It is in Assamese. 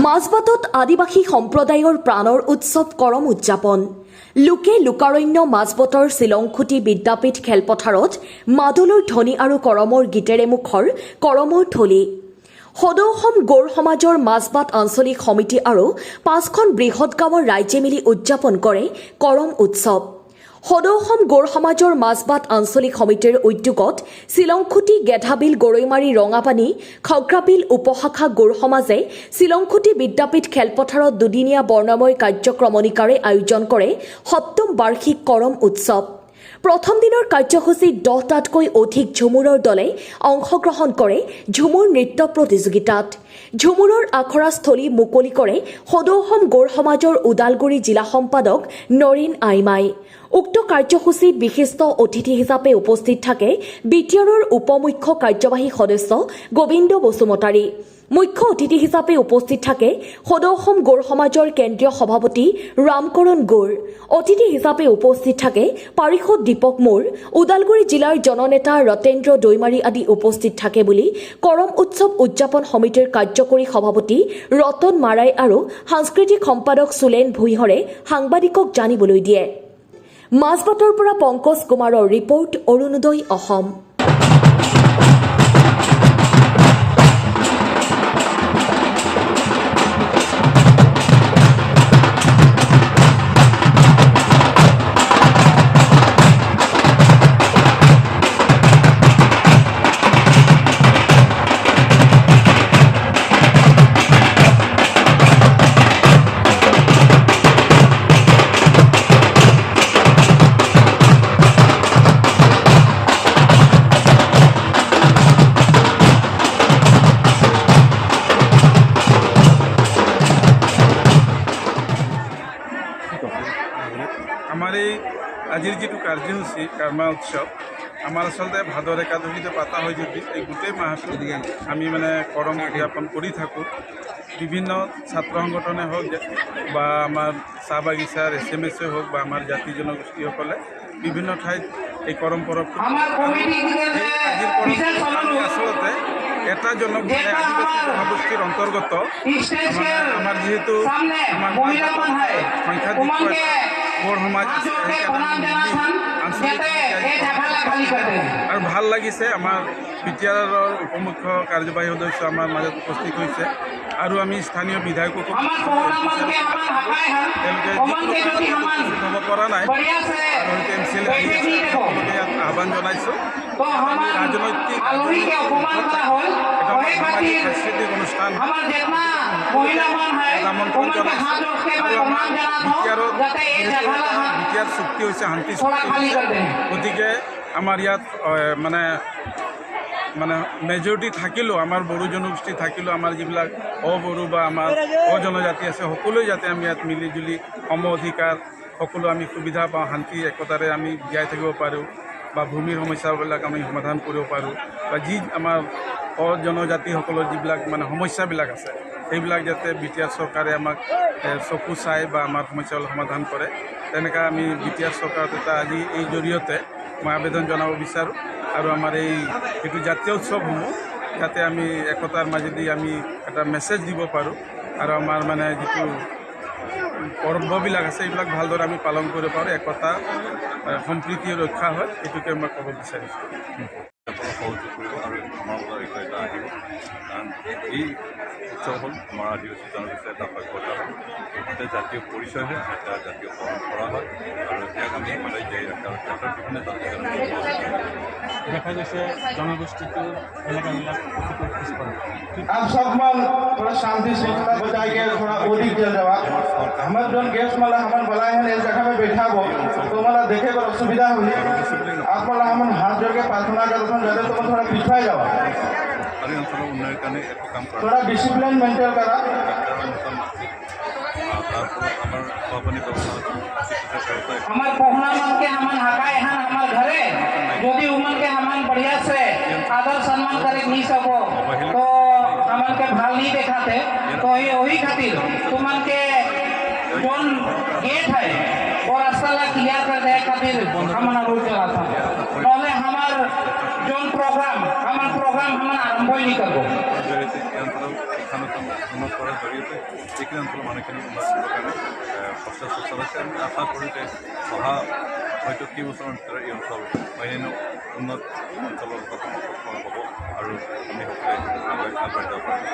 মাজবাটত আদিবাসী সম্প্ৰদায়ৰ প্ৰাণৰ উৎসৱ কৰম উদযাপন। লোকে লোকাৰণ্য মাজবাটৰ শ্বিলংখুটি বিদ্যাপীঠ খেলপথাৰত মাদলৰ ধ্বনি আৰু কৰমৰ গীতেৰে মুখৰ কৰমৰ থলী। সদৌ অসম গৌড় সমাজৰ মাজবাট আঞ্চলিক সমিতি আৰু 5খন বৃহৎ গাঁৱৰ ৰাইজে মিলি উদযাপন কৰে কৰম উৎসৱ। সদৌ অসম গৌড় সমাজৰ মাজবাট আঞ্চলিক সমিতিৰ উদ্যোগত শ্বিলংখুটি গেধাবিল গৰৈমাৰী ৰঙাপানী খগ্ৰাবিল উপশাখা গৌড় সমাজে শ্বিলংখুটি বিদ্যাপীঠ খেলপথাৰত দুদিনীয়া বৰ্ণময় কাৰ্যক্ৰমণিকাৰে আয়োজন কৰে 7ম বাৰ্ষিক কৰম উৎসৱ। প্ৰথম দিনৰ কাৰ্যসূচীত 10টাতকৈ অধিক ঝুমুৰৰ দলে অংশগ্ৰহণ কৰে ঝুমুৰ নৃত্য প্ৰতিযোগিতাত। ঝুমুৰৰ আখৰাস্থলী মুকলি কৰে সদৌ অসম গৌড় সমাজৰ ওদালগুৰি জিলা সম্পাদক নৰীন আইমাই। উক্ত কাৰ্যসূচীত বিশিষ্ট অতিথি হিচাপে উপস্থিত থাকে বিটিআৰৰ উপমুখ্য কাৰ্যবাহী সদস্য গোবিন্দ বসুমতাৰী। মুখ্য অতিথি হিচাপে উপস্থিত থাকে সদৌ অসম গৌড় সমাজৰ কেন্দ্ৰীয় সভাপতি ৰামকৰণ গৌড়। অতিথি হিচাপে উপস্থিত থাকে পাৰিষদ দীপক মোৰ, ওদালগুৰি জিলাৰ জননেতা ৰতেন্দ্ৰ দৈমাৰী আদি উপস্থিত থাকে বুলি কৰম উৎসৱ উদযাপন সমিতিৰ কাৰ্যকৰী সভাপতি ৰতন মাৰাই আৰু সাংস্কৃতিক সম্পাদক সুলেন ভুইহৰে সাংবাদিকক জানিবলৈ দিয়ে। মাজবাটৰ পৰা পংকজ কুমাৰৰ ৰিপৰ্ট, অৰুণোদয় অসম। আমাৰ এই আজিৰ যিটো কাৰ্যসূচী কৰ্মা উৎসৱ আমাৰ আচলতে ভাদৰ একাদশীতে পতা হয় যদি এই গোটেই মাহটো আমি মানে কৰম উদযাপন কৰি থাকোঁ। বিভিন্ন ছাত্ৰ সংগঠনে হওক বা আমাৰ চাহ বাগিচাৰ SMS হওক বা আমাৰ জাতি জনগোষ্ঠীসকলে বিভিন্ন ঠাইত এই কৰম পৰৱটো আজিৰ পৰৱ আচলতে এটা আদিবাসী জনগোষ্ঠীৰ অন্তৰ্গত আমাৰ যিহেতু আমাৰ সংখ্যাধিক গৌড় সমাজ আৰু ভাল লাগিছে। আমাৰ বিটিআৰৰ উপমুখ্য কাৰ্যবাহী সদস্য আমাৰ মাজত উপস্থিত হৈছে আৰু আমি স্থানীয় বিধায়ককো তেওঁলোকে হ'ব পৰা নাই আৰু হয়তো MCLA আহি আছে, তেওঁলোকে ইয়াত আহ্বান জনাইছোঁ। ৰাজনৈতিক সাংস্কৃতিক অনুষ্ঠান আমন্ত্ৰণ জনাইছোঁ আৰু আমাৰ বিটিআৰ চুক্তি হৈছে শান্তি চুক্তি হৈছে। গতিকে আমাৰ ইয়াত মানে মেজৰিটি থাকিলেও আমাৰ বড়ো জনগোষ্ঠী থাকিলেও আমাৰ যিবিলাক অবড়ো বা আমাৰ অজনজাতি আছে সকলোৱে যাতে আমি ইয়াত মিলি জুলি সম অধিকাৰ সকলো আমি সুবিধা পাওঁ, শান্তি একতাৰে আমি জীয়াই থাকিব পাৰোঁ বা ভূমিৰ সমস্যাবিলাক আমি সমাধান কৰিব পাৰোঁ বা যি আমাৰ অজনজাতিসকলৰ যিবিলাক মানে সমস্যাবিলাক আছে সেইবিলাক যাতে বিটিআৰ চৰকাৰে আমাক চকু চাই বা আমাৰ সমস্যাবিলাক সমাধান কৰে, তেনেকৈ আমি বিটিআৰ চৰকাৰত এটা আজি এই জৰিয়তে মই আবেদন জনাব বিচাৰোঁ। আৰু আমাৰ এই যিটো জাতীয় উৎসৱসমূহ যাতে আমি একতাৰ মাজেদি আমি এটা মেছেজ দিব পাৰোঁ আৰু আমাৰ মানে যিটো পৰ্ববিলাক আছে এইবিলাক ভালদৰে আমি পালন কৰিব পাৰোঁ, একতা সম্প্ৰীতি ৰক্ষা হয়, এইটোকে মই ক'ব বিচাৰিছোঁ। সহযোগ কৰিব আৰু আমাৰ পৰা এটা আহিব, কাৰণ এই উৎসৱ হ'ল আমাৰ আদিবাসী জনগোষ্ঠীৰ এটা সভ্যতা হয়, এটা জাতীয় পৰিচয় হয়, এটা জাতীয় পৰম্পৰা হয় আৰু ইয়াক আমি সদায় জীয়াই ৰখা হয়। দেশৰ বিভিন্ন জাতি দেখা গৈছে জনগোষ্ঠীটো এলেকাবিলাক অতিকৈ পিছপৰা। आप सब मन थोड़ा शांति श्रृंखला बचाई के थोड़ा ओदी दिया जावा। हमारे जोन गेस्ट मला हमन बलाए हैं इस जगह में बैठा हो तो मला देखे को असुविधा हुई। आप मला हमन हाथ जोड़ के प्रार्थना करते हैं जाते तो थोड़ा पीछे जावा, उन्नयन करने काम करा, थोड़ा डिसिप्लिन मेंटेन करा। हमार पहुना मन के हमन हकाए हैं हमार घरे यदि उमन के हमन बढ़िया से आदर सम्मान करे नहीं सको तो हमन के भाल नहीं देखाते, तो ये वही खातिर तुमन के जोन गेट है और रास्ता ला क्लियर कर दे खातिर हमन अनुरोध चला था। पहले हमार जोन प्रोग्राम हमन বৈনি করব জৰিয়তে এই অঞ্চলৰ শিক্ষানুষ্ঠান উন্নত কৰাৰ জৰিয়তে এইখিনি অঞ্চলৰ মানুহখিনি উন্নত কৰিবৰ কাৰণে প্ৰচেষ্টা চলাইছে। আমি আশা কৰোঁ যে অহা হয়তো কেইবছৰৰ ভিতৰত এই অঞ্চল অন্যান্য উন্নত অঞ্চলৰ কথা হ'ব আৰু আমি সকলোৱে আগবাঢ়ি যাব পাৰিম।